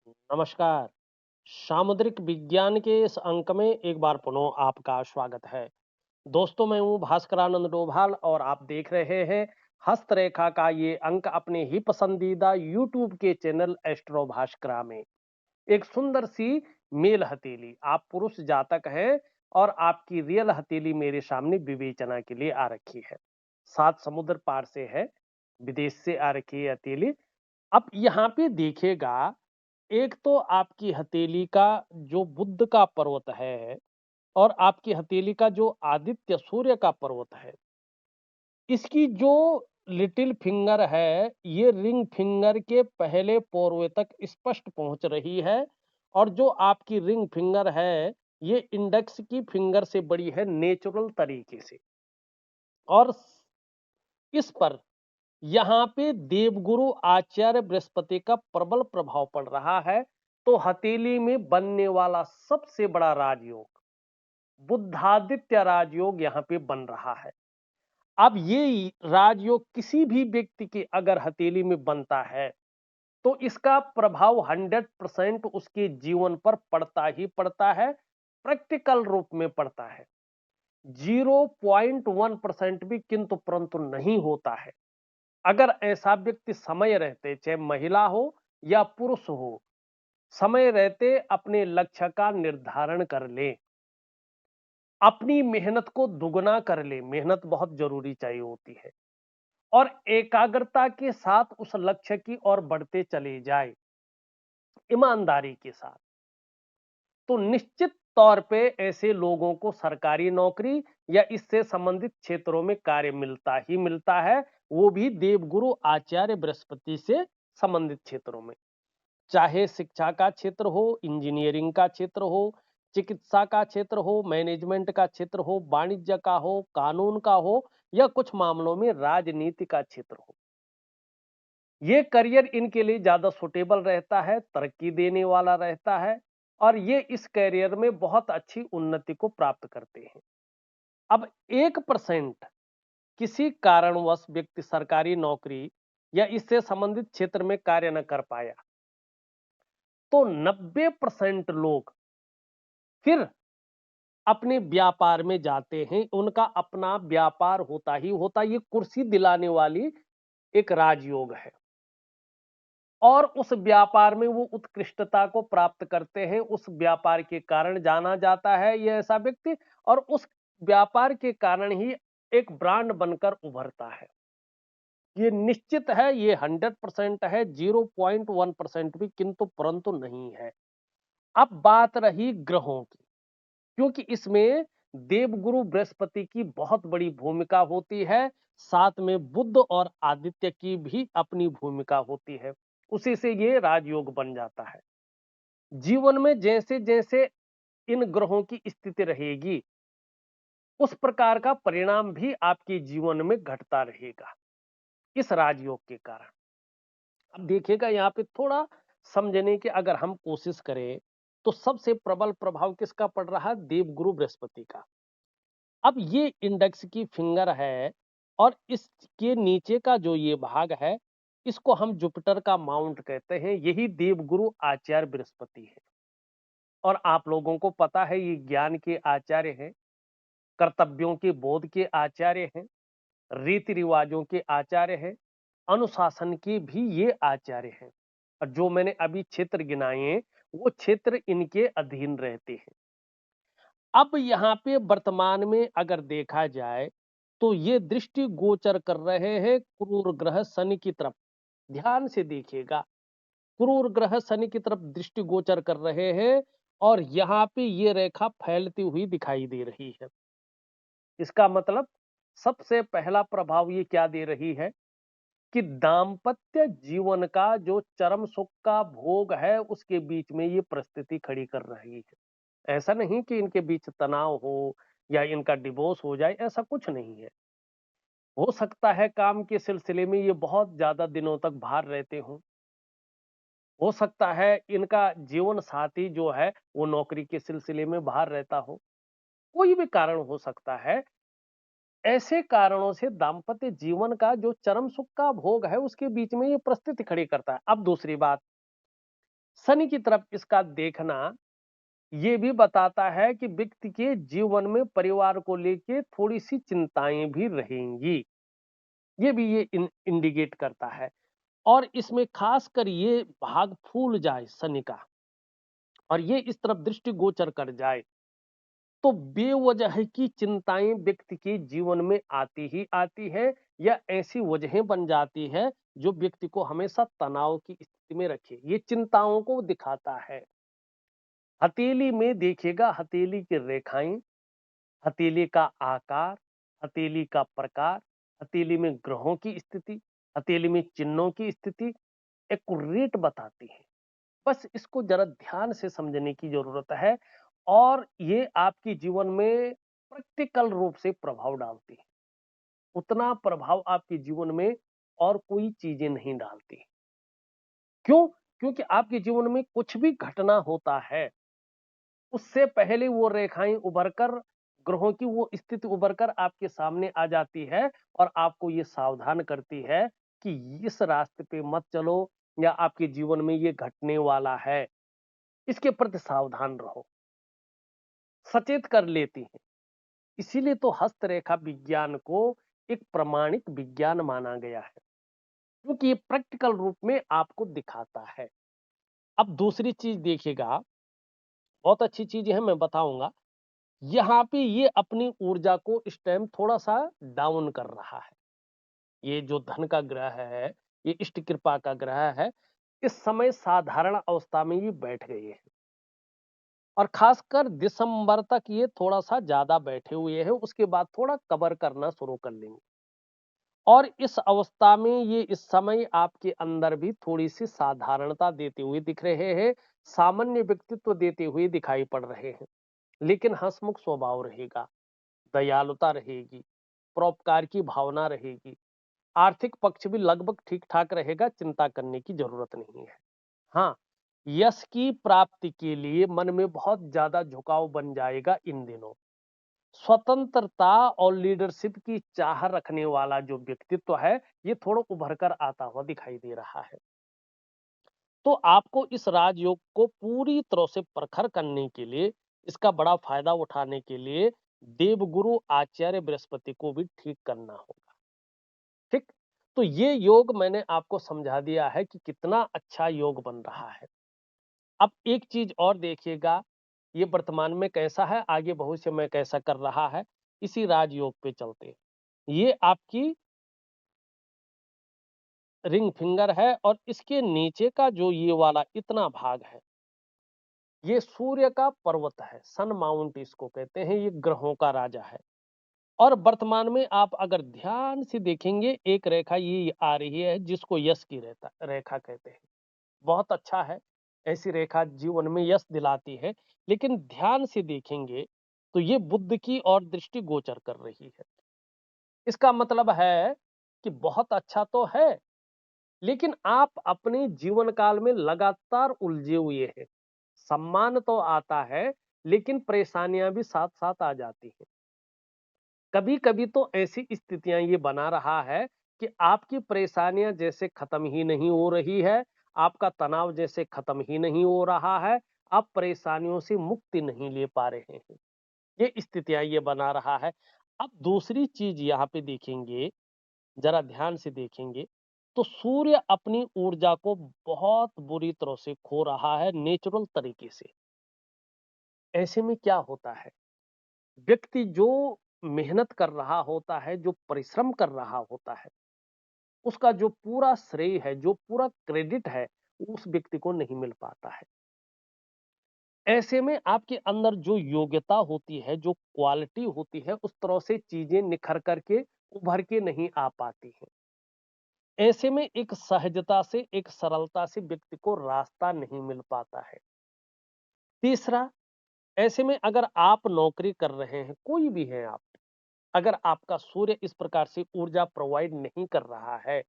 नमस्कार। सामुद्रिक विज्ञान के इस अंक में एक बार पुनः आपका स्वागत है। दोस्तों, मैं हूँ भास्करानंद डोभाल और आप देख रहे हैं हस्तरेखा का ये अंक अपने ही पसंदीदा यूट्यूब के चैनल एस्ट्रो भास्करा में। एक सुंदर सी मेल हथेली, आप पुरुष जातक हैं और आपकी रियल हथेली मेरे सामने विवेचना के लिए आ रखी है। 7 समुद्र पार से है, विदेश से आ रखी है हथेली। अब यहाँ पे देखिएगा, एक तो आपकी हथेली का जो बुध का पर्वत है और आपकी हथेली का जो आदित्य सूर्य का पर्वत है, इसकी जो लिटिल फिंगर है, ये रिंग फिंगर के पहले पोरवे तक स्पष्ट पहुंच रही है। और जो आपकी रिंग फिंगर है, ये इंडेक्स की फिंगर से बड़ी है नेचुरल तरीके से। और इस पर यहाँ पे देवगुरु आचार्य बृहस्पति का प्रबल प्रभाव पड़ रहा है। तो हथेली में बनने वाला सबसे बड़ा राजयोग बुद्धादित्य राजयोग यहाँ पे बन रहा है। अब ये राजयोग किसी भी व्यक्ति की अगर हथेली में बनता है, तो इसका प्रभाव 100% उसके जीवन पर पड़ता ही पड़ता है, प्रैक्टिकल रूप में पड़ता है। 0.1% भी किंतु परंतु नहीं होता है। अगर ऐसा व्यक्ति समय रहते, चाहे महिला हो या पुरुष हो, समय रहते अपने लक्ष्य का निर्धारण कर ले, अपनी मेहनत को दुगना कर ले। मेहनत बहुत जरूरी चाहिए होती है और एकाग्रता के साथ उस लक्ष्य की ओर बढ़ते चले जाए, ईमानदारी के साथ, तो निश्चित तौर पे ऐसे लोगों को सरकारी नौकरी या इससे संबंधित क्षेत्रों में कार्य मिलता ही मिलता है, वो भी देवगुरु आचार्य बृहस्पति से संबंधित क्षेत्रों में। चाहे शिक्षा का क्षेत्र हो, इंजीनियरिंग का क्षेत्र हो, चिकित्सा का क्षेत्र हो, मैनेजमेंट का क्षेत्र हो, वाणिज्य का हो, कानून का हो या कुछ मामलों में राजनीति का क्षेत्र हो, ये करियर इनके लिए ज्यादा सुटेबल रहता है, तरक्की देने वाला रहता है और ये इस करियर में बहुत अच्छी उन्नति को प्राप्त करते हैं। अब 1% किसी कारणवश व्यक्ति सरकारी नौकरी या इससे संबंधित क्षेत्र में कार्य न कर पाया, तो 90% लोग फिर अपने व्यापार में जाते हैं। उनका अपना व्यापार होता ही होता, ये कुर्सी दिलाने वाली एक राजयोग है और उस व्यापार में वो उत्कृष्टता को प्राप्त करते हैं। उस व्यापार के कारण जाना जाता है ये ऐसा व्यक्ति और उस व्यापार के कारण ही एक ब्रांड बनकर उभरता है। ये निश्चित है, ये 100% है, 0.1% भी किंतु परंतु नहीं है। अब बात रही ग्रहों की, क्योंकि इसमें देवगुरु बृहस्पति की बहुत बड़ी भूमिका होती है, साथ में बुध और आदित्य की भी अपनी भूमिका होती है। उसी से ये राजयोग बन जाता है। जीवन में जैसे जैसे इन ग्रहों की स्थिति रहेगी, उस प्रकार का परिणाम भी आपके जीवन में घटता रहेगा इस राजयोग के कारण। अब देखिएगा, यहाँ पे थोड़ा समझने की अगर हम कोशिश करें, तो सबसे प्रबल प्रभाव किसका पड़ रहा है? देवगुरु बृहस्पति का। अब ये इंडेक्स की फिंगर है और इसके नीचे का जो ये भाग है, इसको हम जुपिटर का माउंट कहते हैं। यही देवगुरु आचार्य बृहस्पति है और आप लोगों को पता है ये ज्ञान के आचार्य हैं, कर्तव्यों के बोध के आचार्य हैं, रीति रिवाजों के आचार्य हैं, अनुशासन के भी ये आचार्य हैं। और जो मैंने अभी क्षेत्र गिनाए, वो क्षेत्र इनके अधीन रहते हैं। अब यहाँ पे वर्तमान में अगर देखा जाए, तो ये दृष्टि गोचर कर रहे हैं क्रूर ग्रह शनि की तरफ। ध्यान से देखिएगा, क्रूर ग्रह शनि की तरफ दृष्टि गोचर कर रहे हैं और यहाँ पे ये रेखा फैलती हुई दिखाई दे रही है। इसका मतलब सबसे पहला प्रभाव ये क्या दे रही है कि दाम्पत्य जीवन का जो चरम सुख का भोग है, उसके बीच में ये परिस्थिति खड़ी कर रही है। ऐसा नहीं कि इनके बीच तनाव हो या इनका डिवोर्स हो जाए, ऐसा कुछ नहीं है। हो सकता है काम के सिलसिले में ये बहुत ज्यादा दिनों तक बाहर रहते हो सकता है इनका जीवन साथी जो है वो नौकरी के सिलसिले में बाहर रहता हो, कोई भी कारण हो सकता है। ऐसे कारणों से दाम्पत्य जीवन का जो चरम सुख का भोग है, उसके बीच में ये परिस्थिति खड़ी करता है। अब दूसरी बात, शनि की तरफ इसका देखना ये भी बताता है कि व्यक्ति के जीवन में परिवार को लेके थोड़ी-सी चिंताएं भी रहेंगी। ये भी ये इंडिकेट करता है और इसमें खासकर ये भाग फूल जाए शनि का और ये इस तरफ दृष्टिगोचर कर जाए तो बेवजह की चिंताएं व्यक्ति के जीवन में आती ही आती है या ऐसी वजहें बन जाती है जो व्यक्ति को हमेशा तनाव की स्थिति में रखे। ये चिंताओं को दिखाता है। हथेली में देखिएगा, हथेली की रेखाएं, हथेली का आकार, हथेली का प्रकार, हथेली में ग्रहों की स्थिति, हथेली में चिन्हों की स्थिति एक्यूरेट बताती है। बस इसको जरा ध्यान से समझने की जरूरत है और ये आपके जीवन में प्रैक्टिकल रूप से प्रभाव डालती है। उतना प्रभाव आपके जीवन में और कोई चीजें नहीं डालती। क्यों? क्योंकि आपके जीवन में कुछ भी घटना होता है उससे पहले वो रेखाएं उभर कर, ग्रहों की वो स्थिति उभर कर आपके सामने आ जाती है और आपको ये सावधान करती है कि इस रास्ते पे मत चलो या आपके जीवन में ये घटने वाला है, इसके प्रति सावधान रहो, सचेत कर लेती है। इसीलिए तो हस्तरेखा विज्ञान को एक प्रमाणिक विज्ञान माना गया है क्योंकि ये प्रैक्टिकल रूप में आपको दिखाता है। अब दूसरी चीज देखिएगा, बहुत अच्छी चीज है, मैं बताऊंगा। यहाँ पे ये अपनी ऊर्जा को इस टाइम थोड़ा-सा डाउन कर रहा है। ये जो धन का ग्रह है, ये इष्ट कृपा का ग्रह है, इस समय साधारण अवस्था में ये बैठ गए हैं और खासकर दिसंबर तक ये थोड़ा-सा ज़्यादा बैठे हुए हैं, उसके बाद थोड़ा कवर करना शुरू कर लेंगे। और इस अवस्था में ये इस समय आपके अंदर भी थोड़ी-सी साधारणता देते हुए दिख रहे हैं, सामान्य व्यक्तित्व देते हुए दिखाई पड़ रहे हैं, लेकिन हँसमुख स्वभाव रहेगा। दयालुता रहेगी, परोपकार की भावना रहेगी, आर्थिक पक्ष भी लगभग ठीक-ठाक रहेगा, चिंता करने की जरूरत नहीं है। हाँ, यश की प्राप्ति के लिए मन में बहुत ज्यादा झुकाव बन जाएगा इन दिनों। स्वतंत्रता और लीडरशिप की चाह रखने वाला जो व्यक्तित्व है, ये थोड़ा उभर कर आता हुआ दिखाई दे रहा है। तो आपको इस राजयोग को पूरी तरह से प्रखर करने के लिए, इसका बड़ा फायदा उठाने के लिए देवगुरु आचार्य बृहस्पति को भी ठीक करना होगा। ठीक? तो ये योग मैंने आपको समझा दिया है कि कितना अच्छा योग बन रहा है। अब एक चीज और देखिएगा, ये वर्तमान में कैसा है, आगे भविष्य में कैसा कर रहा है, इसी राजयोग पे चलते हैं। ये आपकी रिंग फिंगर है और इसके नीचे का जो ये वाला इतना भाग है, ये सूर्य का पर्वत है, सन माउंट इसको कहते हैं, ये ग्रहों का राजा है। और वर्तमान में आप अगर ध्यान से देखेंगे, एक रेखा ये आ रही है जिसको यश की रेखा कहते हैं। बहुत अच्छा है, ऐसी रेखा जीवन में यश दिलाती है, लेकिन ध्यान से देखेंगे तो ये बुध की ओर दृष्टि गोचर कर रही है। इसका मतलब है कि बहुत अच्छा तो है, लेकिन आप अपने जीवन काल में लगातार उलझे हुए हैं। सम्मान तो आता है, लेकिन परेशानियां भी साथ साथ आ जाती हैं। कभी कभी तो ऐसी स्थितियां ये बना रहा है कि आपकी परेशानियां जैसे खत्म ही नहीं हो रही है, आपका तनाव जैसे खत्म ही नहीं हो रहा है, आप परेशानियों से मुक्ति नहीं ले पा रहे हैं। ये स्थितियां ये बना रहा है। अब दूसरी चीज यहाँ पे देखेंगे, जरा ध्यान से देखेंगे, तो सूर्य अपनी ऊर्जा को बहुत बुरी तरह से खो रहा है नेचुरल तरीके से। ऐसे में क्या होता है, व्यक्ति जो मेहनत कर रहा होता है, जो परिश्रम कर रहा होता है, उसका जो पूरा श्रेय है, जो पूरा क्रेडिट है, उस व्यक्ति को नहीं मिल पाता है। ऐसे में आपके अंदर जो योग्यता होती है, जो क्वालिटी होती है, उस तरह से चीजें निखर करके उभर के नहीं आ पाती हैं। ऐसे में एक सहजता से, एक सरलता से व्यक्ति को रास्ता नहीं मिल पाता है। तीसरा, ऐसे में अगर आप नौकरी कर रहे हैं, कोई भी हैं आप, अगर आपका सूर्य इस प्रकार से ऊर्जा प्रोवाइड नहीं कर रहा है,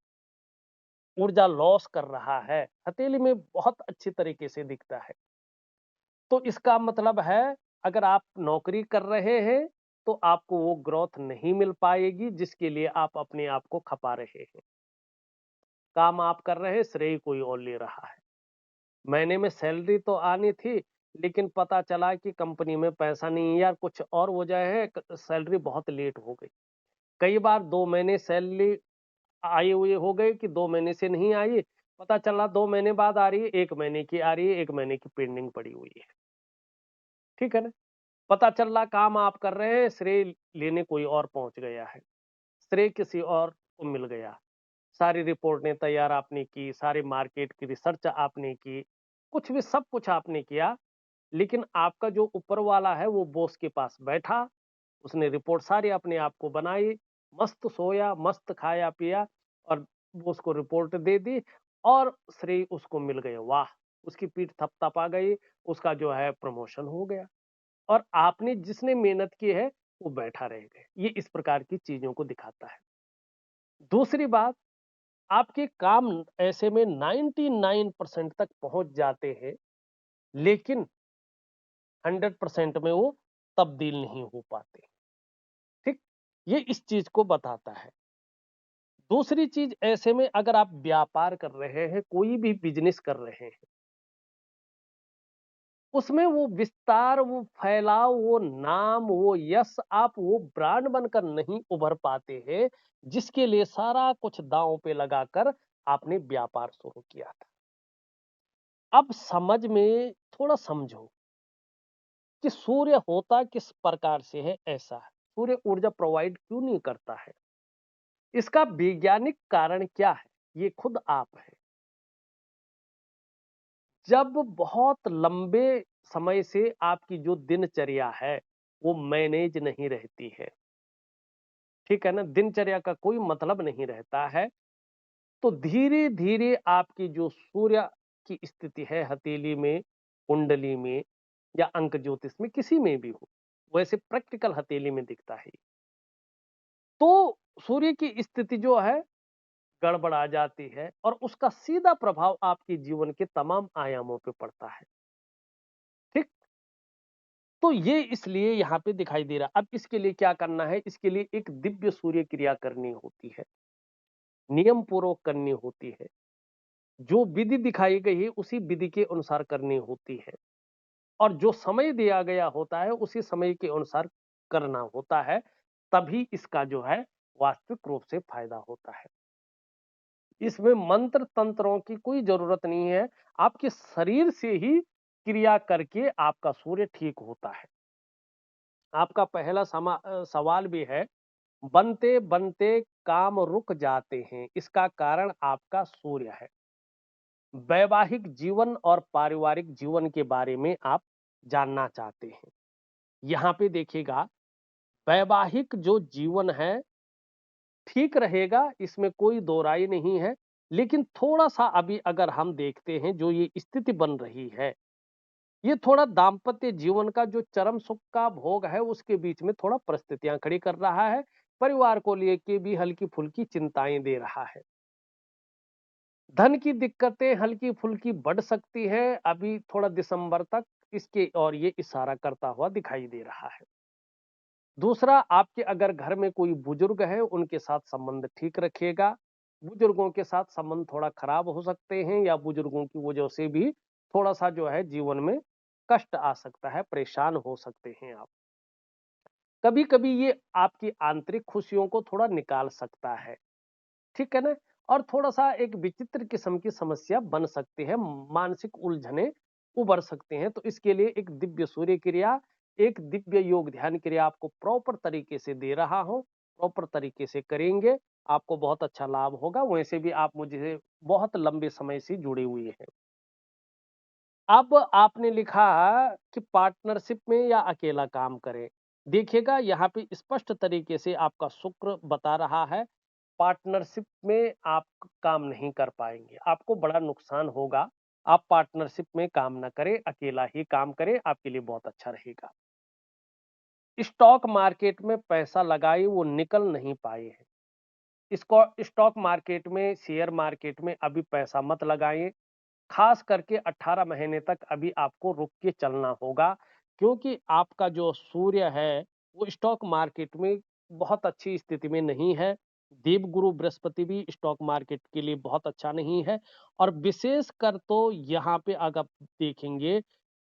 ऊर्जा लॉस कर रहा है, हथेली में बहुत अच्छी तरीके से दिखता है, तो इसका मतलब है अगर आप नौकरी कर रहे हैं, तो आपको वो ग्रोथ नहीं मिल पाएगी जिसके लिए आप अपने आप को खपा रहे हैं। काम आप कर रहे हैं, श्रेय कोई और ले रहा है। महीने में सैलरी तो आनी थी, लेकिन पता चला कि कंपनी में पैसा नहीं है या कुछ और वजह है, सैलरी बहुत लेट हो गई। कई बार 2 महीने सैलरी आई हुई हो गई कि 2 महीने से नहीं आई, पता चला 2 महीने बाद आ रही है, 1 महीने की आ रही है, 1 महीने की पेंडिंग पड़ी हुई है। ठीक है ना? पता चल रहा काम आप कर रहे हैं, श्रेय लेने कोई और पहुँच गया है, श्रेय किसी और को मिल गया। सारी रिपोर्टें तैयार आपने की, सारी मार्केट की रिसर्च आपने की, कुछ भी सब कुछ आपने किया, लेकिन आपका जो ऊपर वाला है वो बॉस के पास बैठा, उसने रिपोर्ट सारी अपने आप को बनाई, मस्त सोया, मस्त खाया-पिया और बॉस को रिपोर्ट दे दी और श्रेय उसको मिल गए। वाह! उसकी पीठ थपथपा गई, उसका जो है प्रमोशन हो गया और आपने जिसने मेहनत की है, वो बैठा रह गए। ये इस प्रकार की चीज़ों को दिखाता है। दूसरी बात, आपके काम ऐसे में 99% तक पहुँच जाते हैं, लेकिन 100% में वो तब्दील नहीं हो पाते। ठीक? ये इस चीज़ को बताता है। दूसरी चीज़ ऐसे में अगर आप व्यापार कर रहे हैं, कोई भी बिज़नेस कर रहे हैं, उसमें वो विस्तार, वो फैलाव, वो नाम, वो यश आप वो ब्रांड बनकर नहीं उभर पाते हैं, जिसके लिए सारा कुछ दांव पे लगाकर आपने व्यापार शुरू किया था। अब समझ में थोड़ा समझो कि सूर्य होता किस प्रकार से है ऐसा है। सूर्य ऊर्जा प्रोवाइड क्यों नहीं करता है? इसका वैज्ञानिक कारण क्या है? ये खुद आप हैं। जब बहुत लंबे समय से आपकी जो दिनचर्या है, वो मैनेज नहीं रहती है, ठीक है ना? दिनचर्या का कोई मतलब नहीं रहता है, तो धीरे-धीरे आपकी जो सूर्य की स्थिति है हथेली में, कुंडली में या अंक ज्योतिष में किसी में भी हो, वैसे प्रैक्टिकल हथेली में दिखता है। तो सूर्य की स्थिति जो है गड़बड़ा जाती है और उसका सीधा प्रभाव आपके जीवन के तमाम आयामों पे पड़ता है। ठीक? तो ये इसलिए यहाँ पे दिखाई दे रहा है। अब इसके लिए क्या करना है? इसके लिए एक दिव्य सूर्य क्रिया करनी होती है, नियम पूर्वक करनी होती है। जो विधि दिखाई गई है उसी विधि के अनुसार करनी होती है और जो समय दिया गया होता है उसी समय के अनुसार करना होता है, तभी इसका जो है वास्तविक रूप से फायदा होता है। इसमें मंत्र तंत्रों की कोई जरूरत नहीं है, आपके शरीर से ही क्रिया करके आपका सूर्य ठीक होता है। आपका पहला सवाल भी है, बनते बनते काम रुक जाते हैं, इसका कारण आपका सूर्य है। वैवाहिक जीवन और पारिवारिक जीवन के बारे में आप जानना चाहते हैं। यहाँ पे देखिएगा, वैवाहिक जो जीवन है ठीक रहेगा, इसमें कोई दो राय नहीं है, लेकिन थोड़ा-सा अभी अगर हम देखते हैं जो ये स्थिति बन रही है, ये थोड़ा दाम्पत्य जीवन का जो चरम सुख का भोग है, उसके बीच में थोड़ा परिस्थितियाँ खड़ी कर रहा है, परिवार को लेके भी हल्की-फुल्की चिंताएँ दे रहा है। धन की दिक्कतें हल्की-फुल्की बढ़ सकती है, अभी थोड़ा दिसंबर तक इसके और ये इशारा करता हुआ दिखाई दे रहा है। दूसरा, आपके अगर घर में कोई बुजुर्ग है, उनके साथ संबंध ठीक रखिएगा। बुजुर्गों के साथ संबंध थोड़ा खराब हो सकते हैं या बुजुर्गों की वजह से भी थोड़ा-सा जो है जीवन में कष्ट आ सकता है, परेशान हो सकते हैं आप। कभी-कभी ये आपकी आंतरिक खुशियों को थोड़ा निकाल सकता है, ठीक है ना? और थोड़ा-सा एक विचित्र किस्म की समस्या बन सकती है, मानसिक उलझनें उभर सकते हैं, तो इसके लिए एक दिव्य सूर्य क्रिया, एक दिव्य योग ध्यान क्रिया आपको प्रॉपर तरीके से दे रहा हूँ, प्रॉपर तरीके से करेंगे, आपको बहुत अच्छा लाभ होगा, वैसे भी आप मुझे बहुत लंबे समय से जुड़े हुए हैं। अब आपने लिखा कि पार्टनरशिप में या अकेला काम करें। देखिएगा यहाँ पे स्पष्ट तरीके से आपका शुक्र बता रहा है, पार्टनरशिप में आप काम नहीं कर पाएँगे, आपको बड़ा नुकसान होगा। आप पार्टनरशिप में काम ना करें, अकेला ही काम करें, आपके लिए बहुत अच्छा रहेगा। स्टॉक मार्केट में पैसा लगाए, वो निकल नहीं पाए हैं। इसको स्टॉक मार्केट में, शेयर मार्केट में अभी पैसा मत लगाएँ। खास करके 18 महीने तक अभी आपको रुक के चलना होगा, क्योंकि आपका जो सूर्य है, वो स्टॉक मार्केट में बहुत अच्छी स्थिति में नहीं है। देवगुरु बृहस्पति भी स्टॉक मार्केट के लिए बहुत अच्छा नहीं है। और विशेषकर तो यहाँ पे अगर आप देखेंगे,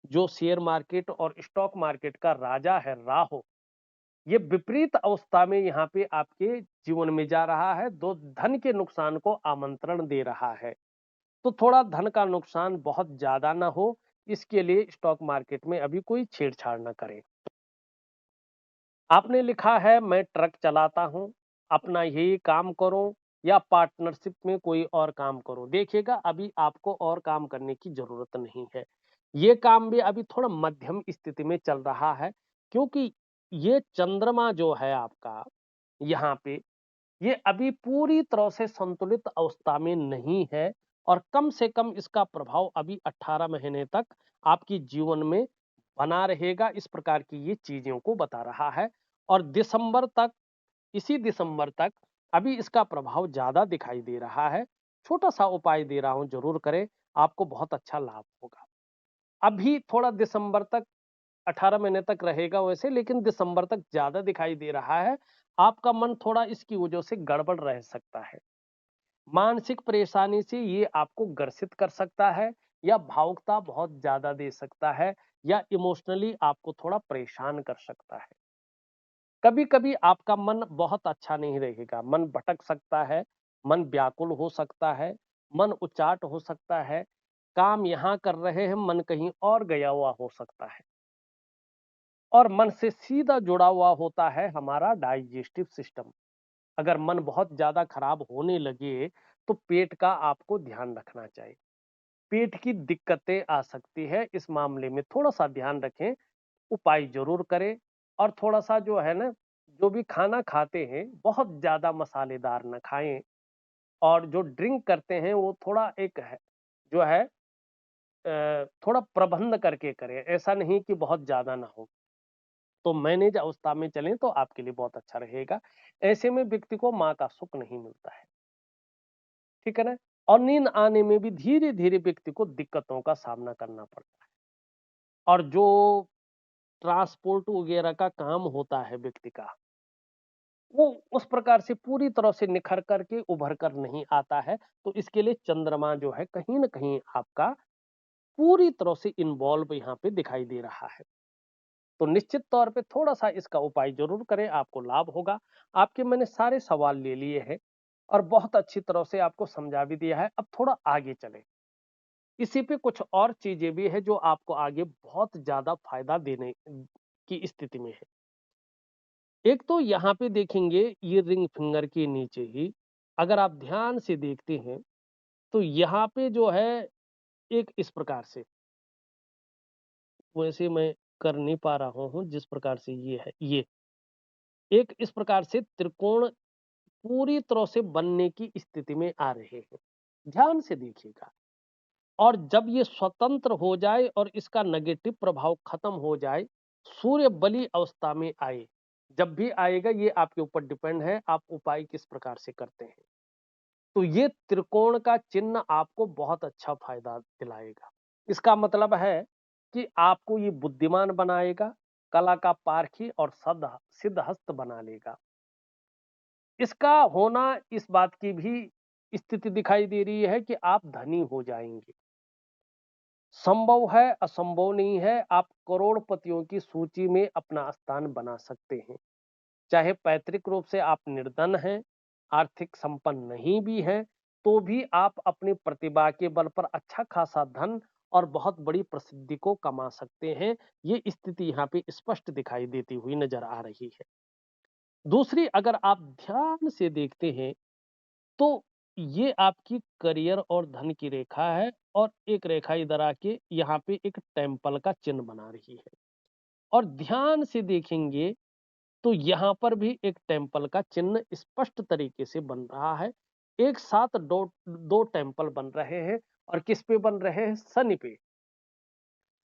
जो शेयर मार्केट और स्टॉक मार्केट का राजा है राहु, ये विपरीत अवस्था में यहाँ पे आपके जीवन में जा रहा है, तो धन के नुकसान को आमंत्रण दे रहा है। तो थोड़ा धन का नुकसान बहुत ज्यादा ना हो, इसके लिए स्टॉक मार्केट में अभी कोई छेड़छाड़ ना करें। आपने लिखा है मैं ट्रक चलाता हूं, अपना यही काम करूं या पार्टनरशिप में कोई और काम करूं। देखिएगा, अभी आपको और काम करने की जरूरत नहीं है। ये काम भी अभी थोड़ा मध्यम स्थिति में चल रहा है, क्योंकि ये चंद्रमा जो है आपका यहाँ पे, ये अभी पूरी तरह से संतुलित अवस्था में नहीं है। और कम से कम इसका प्रभाव अभी 18 महीने तक आपकी जीवन में बना रहेगा, इस प्रकार की ये चीजों को बता रहा है। और दिसंबर तक, इसी दिसंबर तक अभी इसका प्रभाव ज्यादा दिखाई दे रहा है। छोटा सा उपाय दे रहा हूं, जरूर करें, आपको बहुत अच्छा लाभ होगा। अभी थोड़ा दिसंबर तक, 18 महीने तक रहेगा वैसे, लेकिन दिसंबर तक ज्यादा दिखाई दे रहा है। आपका मन थोड़ा इसकी वजह से गड़बड़ रह सकता है। मानसिक परेशानी से ये आपको ग्रसित कर सकता है, या भावुकता बहुत ज्यादा दे सकता है, या इमोशनली आपको थोड़ा परेशान कर सकता है। कभी कभी आपका मन बहुत अच्छा नहीं रहेगा, मन भटक सकता है, मन व्याकुल हो सकता है, मन उचाट हो सकता है। काम यहाँ कर रहे हैं, मन कहीं और गया हुआ हो सकता है। और मन से सीधा जुड़ा हुआ होता है हमारा डाइजेस्टिव सिस्टम। अगर मन बहुत ज्यादा खराब होने लगे, तो पेट का आपको ध्यान रखना चाहिए। पेट की दिक्कतें आ सकती है, इस मामले में थोड़ा सा ध्यान रखें, उपाय जरूर करें। और थोड़ा सा जो है ना, जो भी खाना खाते हैं बहुत ज्यादा मसालेदार ना खाएं। और जो ड्रिंक करते हैं वो थोड़ा एक है, जो है थोड़ा प्रबंध करके करें, ऐसा नहीं कि बहुत ज्यादा ना हो। तो मैनेज अवस्था में चलें तो आपके लिए बहुत अच्छा रहेगा। ऐसे में व्यक्ति को माँ का सुख नहीं मिलता है, ठीक है ना। और नींद आने में भी धीरे धीरे व्यक्ति को दिक्कतों का सामना करना पड़ता है। और जो ट्रांसपोर्ट वगैरह का काम होता है व्यक्ति का, वो उस प्रकार से पूरी तरह से निखर करके उभर कर नहीं आता है। तो इसके लिए चंद्रमा जो है कहीं ना कहीं आपका पूरी तरह से इन्वॉल्व यहाँ पे दिखाई दे रहा है। तो निश्चित तौर पे थोड़ा सा इसका उपाय जरूर करें, आपको लाभ होगा। आपके मैंने सारे सवाल ले लिए हैं, और बहुत अच्छी तरह से आपको समझा भी दिया है। अब थोड़ा आगे चले, इसी पे कुछ और चीजें भी है जो आपको आगे बहुत ज्यादा फायदा देने की स्थिति में है। एक तो यहाँ पे देखेंगे, ये रिंग फिंगर के नीचे ही अगर आप ध्यान से देखते हैं, तो यहाँ पे जो है एक इस प्रकार से, वैसे मैं कर नहीं पा रहा हूँ जिस प्रकार से ये है, ये एक इस प्रकार से त्रिकोण पूरी तरह से बनने की स्थिति में आ रहे हैं। ध्यान से देखिएगा। और जब ये स्वतंत्र हो जाए और इसका नेगेटिव प्रभाव खत्म हो जाए, सूर्य बली अवस्था में आए, जब भी आएगा ये आपके ऊपर डिपेंड है, आप उपाय किस प्रकार से करते हैं। तो ये त्रिकोण का चिन्ह आपको बहुत अच्छा फायदा दिलाएगा। इसका मतलब है कि आपको ये बुद्धिमान बनाएगा, कला का पारखी और सिद्धहस्त बना लेगा। इसका होना इस बात की भी स्थिति दिखाई दे रही है कि आप धनी हो जाएंगे। संभव है, असंभव नहीं है, आप करोड़पतियों की सूची में अपना स्थान बना सकते हैं। चाहे पैतृक रूप से आप निर्धन हैं, आर्थिक संपन्न नहीं भी हैं, तो भी आप अपनी प्रतिभा के बल पर अच्छा खासा धन और बहुत बड़ी प्रसिद्धि को कमा सकते हैं। ये स्थिति यहाँ पे स्पष्ट दिखाई देती हुई नजर आ रही है। दूसरी, अगर आप ध्यान से देखते हैं, तो ये आपकी करियर और धन की रेखा है, और एक रेखा इधर आके यहाँ पे एक टेम्पल का चिन्ह बना रही है। और ध्यान से देखेंगे तो यहाँ पर भी एक टेम्पल का चिन्ह स्पष्ट तरीके से बन रहा है। एक साथ दो दो टेम्पल बन रहे हैं, और किस पे बन रहे हैं? शनि पे।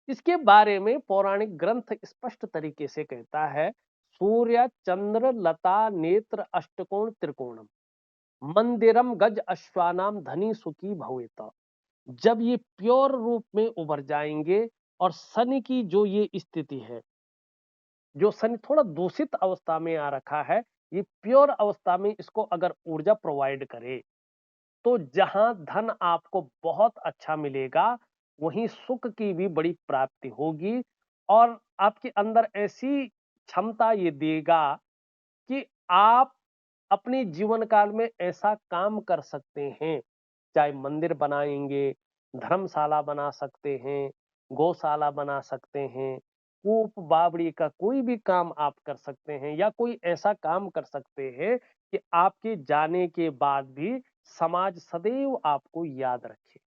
इसके बारे में पौराणिक ग्रंथ स्पष्ट तरीके से कहता है, सूर्य चंद्र लता नेत्र अष्टकोण त्रिकोणम मंदिरम गज अश्वानाम धनी सुखी भवेता। जब ये प्योर रूप में उभर जाएंगे, और शनि की जो ये स्थिति है, जो शनि थोड़ा दूषित अवस्था में आ रखा है, ये प्योर अवस्था में इसको अगर ऊर्जा प्रोवाइड करे, तो जहां धन आपको बहुत अच्छा मिलेगा, वहीं सुख की भी बड़ी प्राप्ति होगी और आपके अंदर ऐसी क्षमता ये देगा कि आप अपने जीवन काल में ऐसा काम कर सकते हैं, चाहे मंदिर बनाएंगे, धर्मशाला बना सकते हैं, गौशाला बना सकते हैं, कूप बावड़ी का कोई भी काम आप कर सकते हैं या कोई ऐसा काम कर सकते हैं कि आपके जाने के बाद भी समाज सदैव आपको याद रखे।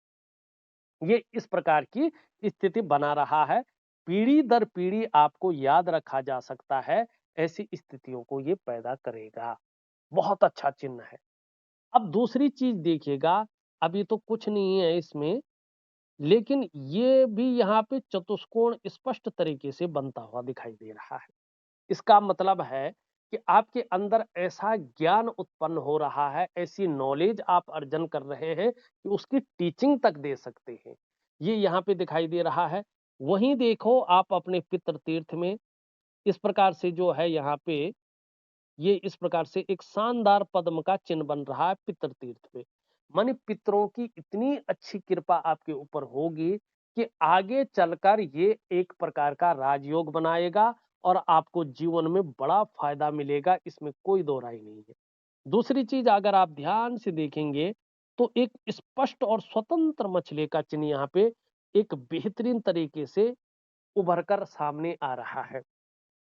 ये इस प्रकार की स्थिति बना रहा है, पीढ़ी दर पीढ़ी आपको याद रखा जा सकता है, ऐसी स्थितियों को ये पैदा करेगा। बहुत अच्छा चिन्ह है। अब दूसरी चीज देखिएगा, अब ये तो कुछ नहीं है इसमें, लेकिन ये भी यहाँ पे चतुष्कोण स्पष्ट तरीके से बनता हुआ दिखाई दे रहा है। इसका मतलब है कि आपके अंदर ऐसा ज्ञान उत्पन्न हो रहा है, ऐसी नॉलेज आप अर्जन कर रहे हैं कि उसकी टीचिंग तक दे सकते हैं। ये यहाँ पे दिखाई दे रहा है। वहीं देखो आप अपने पितृ तीर्थ में इस प्रकार से जो है यहाँ पे ये इस प्रकार से एक शानदार पद्म का चिन्ह बन रहा है पितृ तीर्थ पे। माने पितरों की इतनी अच्छी कृपा आपके ऊपर होगी कि आगे चलकर ये एक प्रकार का राजयोग बनाएगा और आपको जीवन में बड़ा फायदा मिलेगा, इसमें कोई दो राय नहीं है। दूसरी चीज अगर आप ध्यान से देखेंगे तो एक स्पष्ट और स्वतंत्र मछली का चिन्ह यहाँ पे एक बेहतरीन तरीके से उभर कर सामने आ रहा है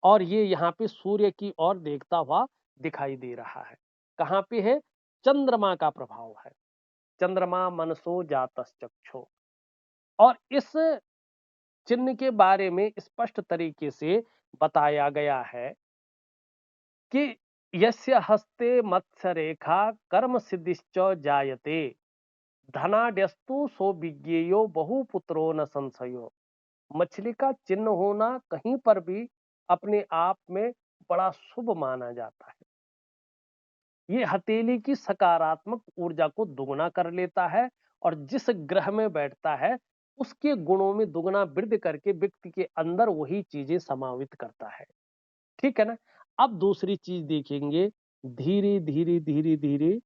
और ये यहाँ पे सूर्य की ओर देखता हुआ दिखाई दे रहा है। कहाँ पे है? चंद्रमा का प्रभाव है। चंद्रमा मनसो जातश्चक्षु। और इस चिन्ह के बारे में स्पष्ट तरीके से बताया गया है कि यस्य हस्ते मत्स्य रेखा कर्म सिद्धिश्च जायते धनाड्यस्तु सो विज्ञेयो बहुपुत्रो न संशयो। मछली का चिन्ह होना कहीं पर भी अपने आप में बड़ा शुभ माना जाता है। ये हथेली की सकारात्मक ऊर्जा को दुगना कर लेता है और जिस ग्रह में बैठता है उसके गुणों में दुगना वृद्धि करके व्यक्ति के अंदर वही चीजें समावित करता है। ठीक है ना? अब दूसरी चीज देखेंगे, धीरे धीरे धीरे धीरे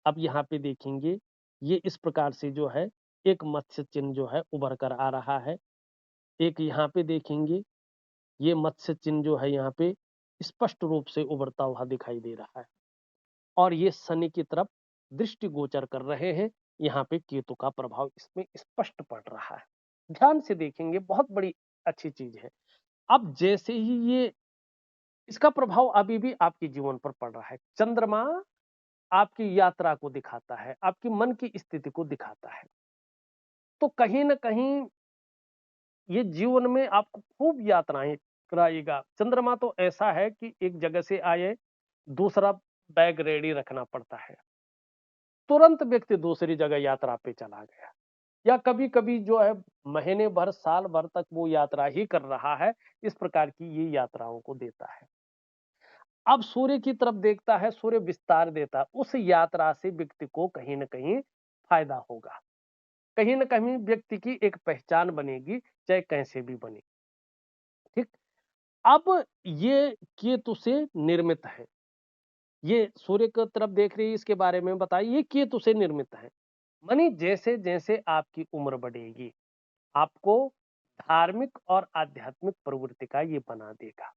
अब यहाँ पे देखेंगे ये इस प्रकार से जो है एक मत्स्य चिन्ह जो है उभर कर आ रहा है। एक यहाँ पे देखेंगे ये मत्स्य चिन्ह जो है यहाँ पे स्पष्ट रूप से उभरता हुआ दिखाई दे रहा है और ये शनि की तरफ दृष्टि गोचर कर रहे हैं। यहाँ पे केतु का प्रभाव इसमें स्पष्ट पड़ रहा है। ध्यान से देखेंगे, बहुत बड़ी अच्छी चीज है। अब जैसे ही ये इसका प्रभाव अभी भी आपके जीवन पर पड़ रहा है। चंद्रमा आपकी यात्रा को दिखाता है, आपकी मन की स्थिति को दिखाता है। तो कहीं ना कहीं ये जीवन में आपको खूब यात्राएं कराएगा। चंद्रमा तो ऐसा है कि एक जगह से आए, दूसरा बैग रेडी रखना पड़ता है, तुरंत व्यक्ति दूसरी जगह यात्रा पे चला गया या कभी कभी जो है महीने भर साल भर तक वो यात्रा ही कर रहा है। इस प्रकार की ये यात्राओं को देता है। अब सूर्य की तरफ देखता है, सूर्य विस्तार देता है, उस यात्रा से व्यक्ति को कहीं ना कहीं फायदा होगा, कहीं ना कहीं व्यक्ति की एक पहचान बनेगी, चाहे कैसे भी बने। ठीक। अब ये केतु से निर्मित है, ये सूर्य की तरफ देख रही है, इसके बारे में बताइए, ये केतु से निर्मित है। मानी जैसे जैसे आपकी उम्र बढ़ेगी आपको धार्मिक और आध्यात्मिक प्रवृत्ति का ये बना देगा।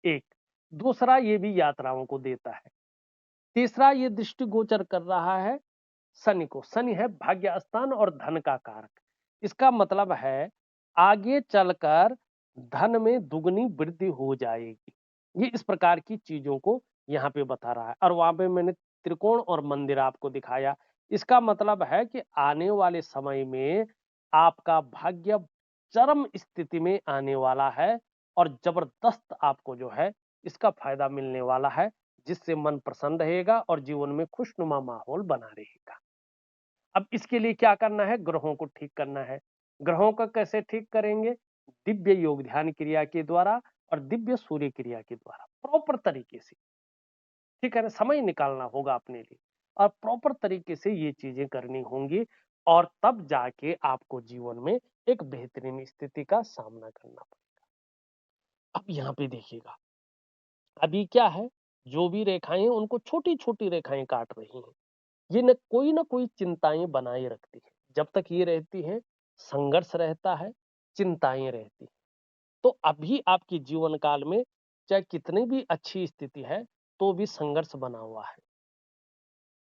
एक दूसरा ये भी यात्राओं को देता है। तीसरा ये दृष्टि गोचर कर रहा है शनि को। शनि है भाग्य स्थान और धन का कारक। इसका मतलब है आगे चलकर धन में दुगनी वृद्धि हो जाएगी। ये इस प्रकार की चीजों को यहाँ पे बता रहा है और वहां पे मैंने त्रिकोण और मंदिर आपको दिखाया। इसका मतलब है कि आने वाले समय में आपका भाग्य चरम स्थिति में आने वाला है और जबरदस्त आपको जो है इसका फायदा मिलने वाला है, जिससे मन प्रसन्न रहेगा और जीवन में खुशनुमा माहौल बना रहेगा। अब इसके लिए क्या करना है? ग्रहों को ठीक करना है। ग्रहों का कैसे ठीक करेंगे? दिव्य योग ध्यान क्रिया के द्वारा और दिव्य सूर्य क्रिया के द्वारा प्रॉपर तरीके से। ठीक है ना? समय निकालना होगा अपने लिए और प्रॉपर तरीके से ये चीजें करनी होंगी और तब जाके आपको जीवन में एक बेहतरीन स्थिति का सामना करना पड़ेगा। अब यहाँ पे देखिएगा, अभी क्या है जो भी रेखाएँ हैं उनको छोटी-छोटी रेखाएँ काट रही हैं। ये न कोई चिंताएँ बनाए रखती हैं। जब तक ये रहती हैं, संघर्ष रहता है, चिंताएँ रहती हैं। तो अभी आपके जीवन काल में चाहे कितनी भी अच्छी स्थिति है, तो भी संघर्ष बना हुआ है।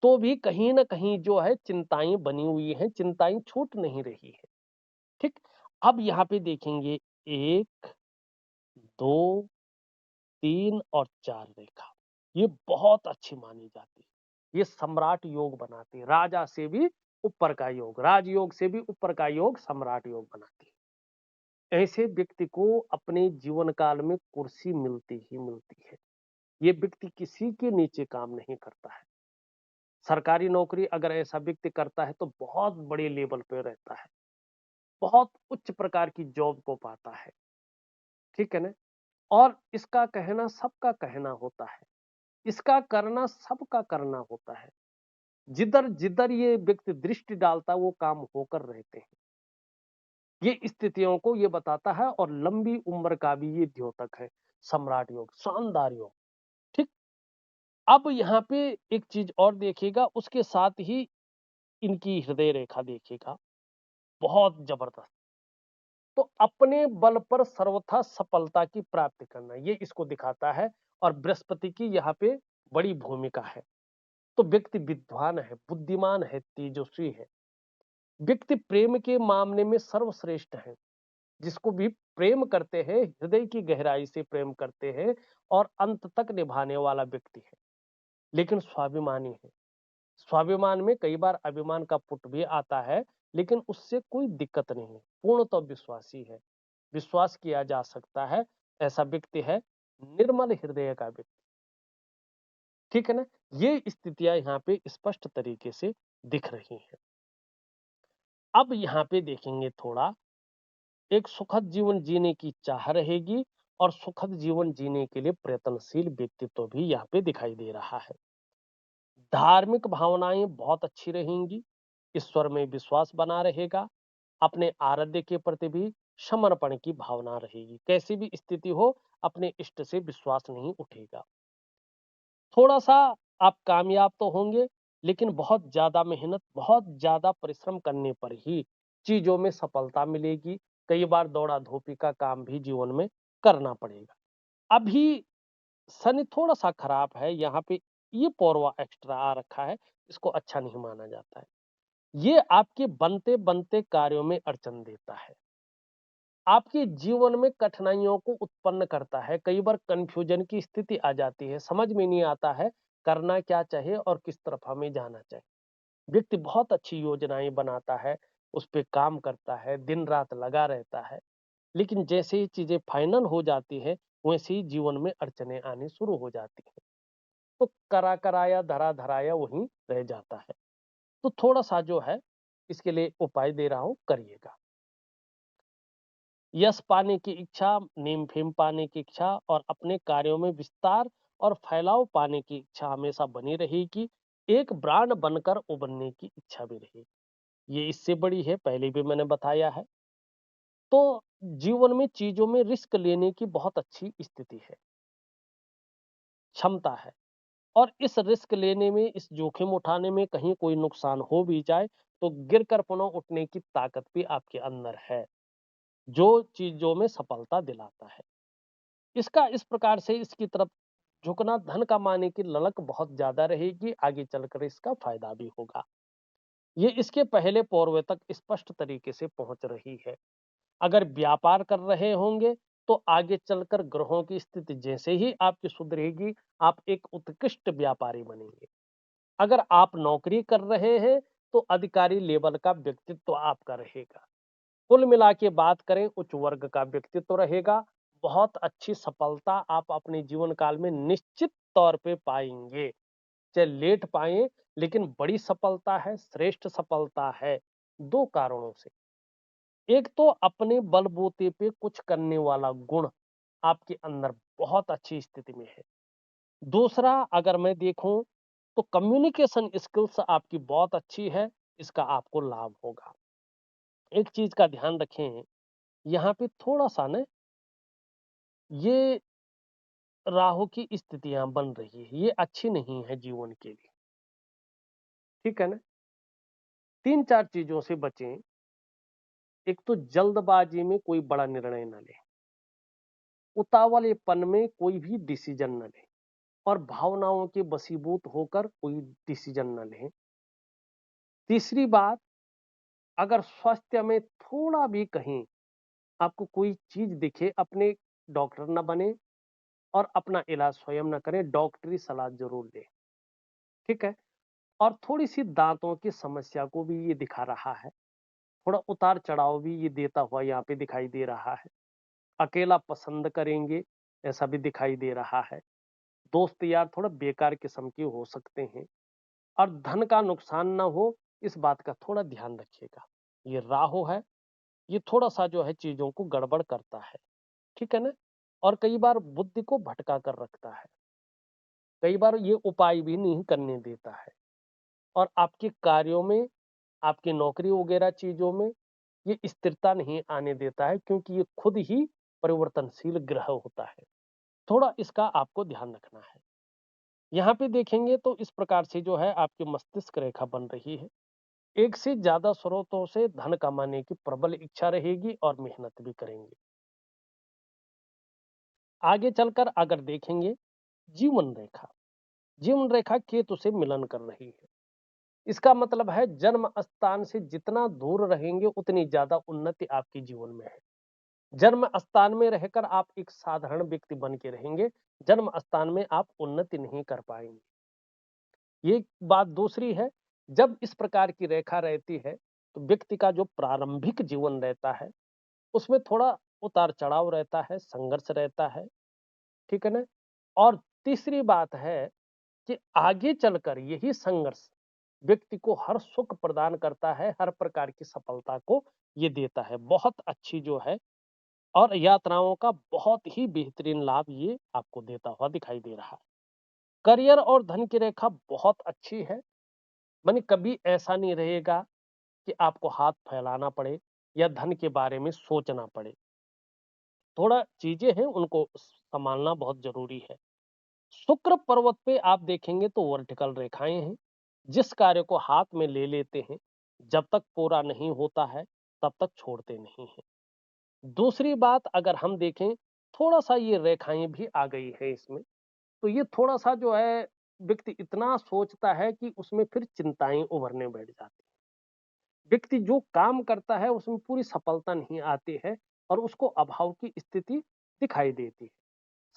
तो भी कहीं न कहीं जो है चिंताएँ बनी हुई हैं, चिंताएँ छूट नहीं रही हैं, ठीक? अब यहाँ पे देखेंगे 1, 2, 3 और 4 रेखा। ये बहुत अच्छी मानी जाती है। ये सम्राट योग बनाती है। राजा से भी ऊपर का योग, राजयोग से भी ऊपर का योग सम्राट योग बनाती है। ऐसे व्यक्ति को अपने जीवन काल में कुर्सी मिलती ही मिलती है। ये व्यक्ति किसी के नीचे काम नहीं करता है। सरकारी नौकरी अगर ऐसा व्यक्ति करता है तो बहुत बड़े लेवल पे रहता है। बहुत उच्च प्रकार की जॉब को पाता है। ठीक है ना? और इसका कहना सबका कहना होता है। इसका करना सबका करना होता है। जिधर-जिधर ये व्यक्ति दृष्टि डालता है वो काम होकर रहते हैं। ये स्थितियों को ये बताता है और लंबी उम्र का भी ये द्योतक है। सम्राट योग, शानदार योग, ठीक? अब यहाँ पे एक चीज़ और देखिएगा उसके साथ ही इनकी हृदय रेखा देखिएगा, बहुत जबरदस्त। तो अपने बल पर सर्वथा सफलता की प्राप्ति करना, ये इसको दिखाता है और बृहस्पति की यहाँ पे बड़ी भूमिका है। तो व्यक्ति विद्वान है, बुद्धिमान है, तेजस्वी है। व्यक्ति प्रेम के मामले में सर्वश्रेष्ठ है। जिसको भी प्रेम करते हैं, हृदय की गहराई से प्रेम करते हैं और अंत तक निभाने वाला व्यक्ति है। लेकिन स्वाभिमानी है। स्वाभिमान में कई बार अभिमान का पुट भी आता है, लेकिन उससे कोई दिक्कत नहीं है। पूर्णतः विश्वासी है। विश्वास किया जा सकता है, ऐसा व्यक्ति है निर्मल हृदय का व्यक्ति। ठीक है ना? ये स्थितियां यहाँ पे स्पष्ट तरीके से दिख रही हैं। अब यहाँ पे देखेंगे थोड़ा, एक सुखद जीवन जीने की चाह रहेगी और सुखद जीवन जीने के लिए प्रयत्नशील व्यक्तित्व भी यहाँ पे दिखाई दे रहा है। धार्मिक भावनाएं बहुत अच्छी रहेंगी, ईश्वर में विश्वास बना रहेगा, अपने आराध्य के प्रति भी समर्पण की भावना रहेगी। कैसी भी स्थिति हो, अपने इष्ट से विश्वास नहीं उठेगा। थोड़ा-सा आप कामयाब तो होंगे, लेकिन बहुत ज़्यादा मेहनत, बहुत ज़्यादा परिश्रम करने पर ही चीज़ों में सफलता मिलेगी। कई बार दौड़ा-धोपी का काम भी जीवन में करना पड़ेगा। अभी शनि थोड़ा-सा खराब है, यहाँ पे ये पौरवा एक्स्ट्रा आ रखा है, इसको अच्छा नहीं माना जाता है। ये आपके बनते-बनते कार्यों में अड़चन देता है। आपके जीवन में कठिनाइयों को उत्पन्न करता है। कई बार कन्फ्यूजन की स्थिति आ जाती है, समझ में नहीं आता है करना क्या चाहिए और किस तरफ हमें जाना चाहिए। व्यक्ति बहुत अच्छी योजनाएं बनाता है, उस पे काम करता है, दिन रात लगा रहता है, लेकिन जैसे ही चीजें फाइनल हो जाती है, वैसे ही जीवन में अड़चनें आनी शुरू हो जाती हैं। तो करा कराया धरा धराया वहीं रह जाता है। तो थोड़ा सा जो है इसके लिए उपाय दे रहा हूं, करिएगा। यश पाने की इच्छा, नेम फेम पाने की इच्छा और अपने कार्यों में विस्तार और फैलाव पाने की इच्छा हमेशा बनी रहेगी। एक ब्रांड बनकर उभरने की इच्छा भी रहेगी। ये इससे बड़ी है, पहले भी मैंने बताया है। तो जीवन में चीजों में रिस्क लेने की बहुत अच्छी स्थिति है, क्षमता है। और इस रिस्क लेने में, इस जोखिम उठाने में कहीं कोई नुकसान हो भी जाए, तो गिरकर पुनः उठने की ताकत भी आपके अंदर है, जो चीजों में सफलता दिलाता है। इसका इस प्रकार से इसकी तरफ झुकना, धन कमाने की ललक बहुत ज्यादा रहेगी, आगे चलकर इसका फायदा भी होगा। ये इसके पहले पौर्व तक स्पष्ट तरीके से पहुंच रही है। अगर व्यापार कर रहे होंगे तो आगे चलकर ग्रहों की स्थिति जैसे ही आपकी सुधरेगी, आप एक उत्कृष्ट व्यापारी बनेंगे। अगर आप नौकरी कर रहे हैं तो अधिकारी लेवल का व्यक्तित्व आपका रहेगा। कुल मिला के बात करें, उच्च वर्ग का व्यक्तित्व रहेगा। बहुत अच्छी सफलता आप अपने जीवन काल में निश्चित तौर पे पाएंगे। चाहे लेट पाए, लेकिन बड़ी सफलता है, श्रेष्ठ सफलता है। दो कारणों से, एक तो अपने बलबूते पे कुछ करने वाला गुण आपके अंदर बहुत अच्छी स्थिति में है। दूसरा, अगर मैं देखूं तो कम्युनिकेशन स्किल्स आपकी बहुत अच्छी है, इसका आपको लाभ होगा। एक चीज का ध्यान रखें, यहाँ पे थोड़ा सा ना, ये राहु की स्थितियां बन रही है, ये अच्छी नहीं है जीवन के लिए। ठीक है ना? 3-4 चीजों से बचें। एक तो जल्दबाजी में कोई बड़ा निर्णय न लें, उतावलेपन में कोई भी डिसीजन न लें और भावनाओं के वशीभूत होकर कोई डिसीजन न लें। तीसरी बात, अगर स्वास्थ्य में थोड़ा भी कहीं आपको कोई चीज दिखे, अपने डॉक्टर न बने और अपना इलाज स्वयं न करें, डॉक्टरी सलाह जरूर लें। ठीक है? और थोड़ी सी दांतों की समस्या को भी ये दिखा रहा है, थोड़ा उतार चढ़ाव भी ये देता हुआ यहाँ पे दिखाई दे रहा है। अकेला पसंद करेंगे ऐसा भी दिखाई दे रहा है। दोस्त यार थोड़ा बेकार किस्म के हो सकते हैं और धन का नुकसान ना हो, इस बात का थोड़ा ध्यान रखिएगा। ये राहु है, ये थोड़ा सा जो है चीजों को गड़बड़ करता है। ठीक है ना? और कई बार बुद्धि को भटका कर रखता है, कई बार ये उपाय भी नहीं करने देता है और आपके कार्यों में, आपकी नौकरी वगैरह चीजों में ये स्थिरता नहीं आने देता है, क्योंकि ये खुद ही परिवर्तनशील ग्रह होता है। थोड़ा इसका आपको ध्यान रखना है। यहाँ पे देखेंगे तो इस प्रकार से जो है आपकी मस्तिष्क रेखा बन रही है। एक से ज्यादा स्रोतों से धन कमाने की प्रबल इच्छा रहेगी और मेहनत भी करेंगे। आगे चलकर अगर देखेंगे जीवन रेखा, जीवन रेखा केतु से मिलन कर रही है। इसका मतलब है जन्म स्थान से जितना दूर रहेंगे उतनी ज्यादा उन्नति आपके जीवन में है। जन्म स्थान में रहकर आप एक साधारण व्यक्ति बन के रहेंगे, जन्म स्थान में आप उन्नति नहीं कर पाएंगे। ये बात दूसरी है, जब इस प्रकार की रेखा रहती है तो व्यक्ति का जो प्रारंभिक जीवन रहता है उसमें थोड़ा उतार चढ़ाव रहता है, संघर्ष रहता है। ठीक है ना? और तीसरी बात है कि आगे चलकर यही संघर्ष व्यक्ति को हर सुख प्रदान करता है, हर प्रकार की सफलता को ये देता है। बहुत अच्छी जो है और यात्राओं का बहुत ही बेहतरीन लाभ ये आपको देता हुआ दिखाई दे रहा है। करियर और धन की रेखा बहुत अच्छी है, माने कभी ऐसा नहीं रहेगा कि आपको हाथ फैलाना पड़े या धन के बारे में सोचना पड़े। थोड़ा चीजें हैं उनको संभालना बहुत जरूरी है। शुक्र पर्वत पे आप देखेंगे तो वर्टिकल रेखाएं हैं। जिस कार्य को हाथ में ले लेते हैं, जब तक पूरा नहीं होता है तब तक छोड़ते नहीं हैं। दूसरी बात अगर हम देखें, थोड़ा सा ये रेखाएं भी आ गई है इसमें, तो ये थोड़ा सा जो है व्यक्ति इतना सोचता है कि उसमें फिर चिंताएं उभरने बैठ जाती हैं। व्यक्ति जो काम करता है उसमें पूरी सफलता नहीं आती है और उसको अभाव की स्थिति दिखाई देती है।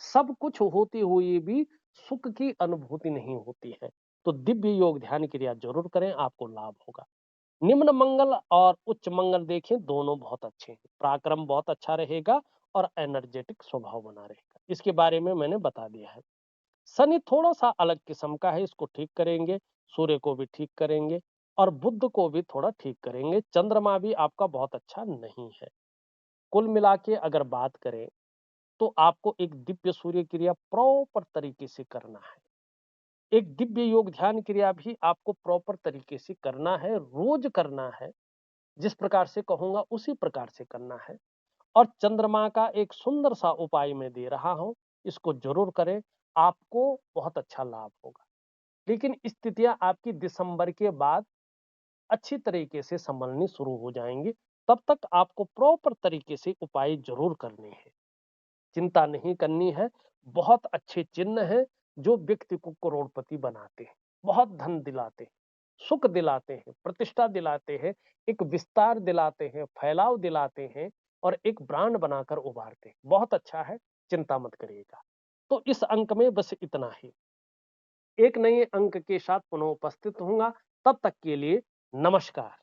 सब कुछ होते हुए भी सुख की अनुभूति नहीं होती है। तो दिव्य योग ध्यान क्रिया जरूर करें, आपको लाभ होगा। निम्न मंगल और उच्च मंगल देखें, दोनों बहुत अच्छे हैं। पराक्रम बहुत अच्छा रहेगा और एनर्जेटिक स्वभाव बना रहेगा। इसके बारे में मैंने बता दिया है। शनि थोड़ा सा अलग किस्म का है, इसको ठीक करेंगे। सूर्य को भी ठीक करेंगे और बुध को भी थोड़ा ठीक करेंगे। चंद्रमा भी आपका बहुत अच्छा नहीं है। कुल मिला के अगर बात करें तो आपको एक दिव्य सूर्य क्रिया प्रॉपर तरीके से करना है। एक दिव्य योग ध्यान क्रिया भी आपको प्रॉपर तरीके से करना है, रोज करना है। जिस प्रकार से कहूंगा उसी प्रकार से करना है। और चंद्रमा का एक सुंदर सा उपाय मैं दे रहा हूं, इसको जरूर करें, आपको बहुत अच्छा लाभ होगा। लेकिन स्थितियां आपकी दिसंबर के बाद अच्छी तरीके से संभलनी शुरू हो जाएंगी। तब तक आपको प्रॉपर तरीके से उपाय जरूर करने हैं। चिंता नहीं करनी है। बहुत अच्छे चिन्ह हैं जो व्यक्ति को करोड़पति बनाते हैं, बहुत धन दिलाते हैं, सुख दिलाते हैं, प्रतिष्ठा दिलाते हैं, एक विस्तार दिलाते हैं, फैलाव दिलाते हैं और एक ब्रांड बनाकर उभारते हैं। बहुत अच्छा है, चिंता मत करिएगा। तो इस अंक में बस इतना ही। एक नए अंक के साथ पुनः उपस्थित होऊंगा, तब तक के लिए नमस्कार।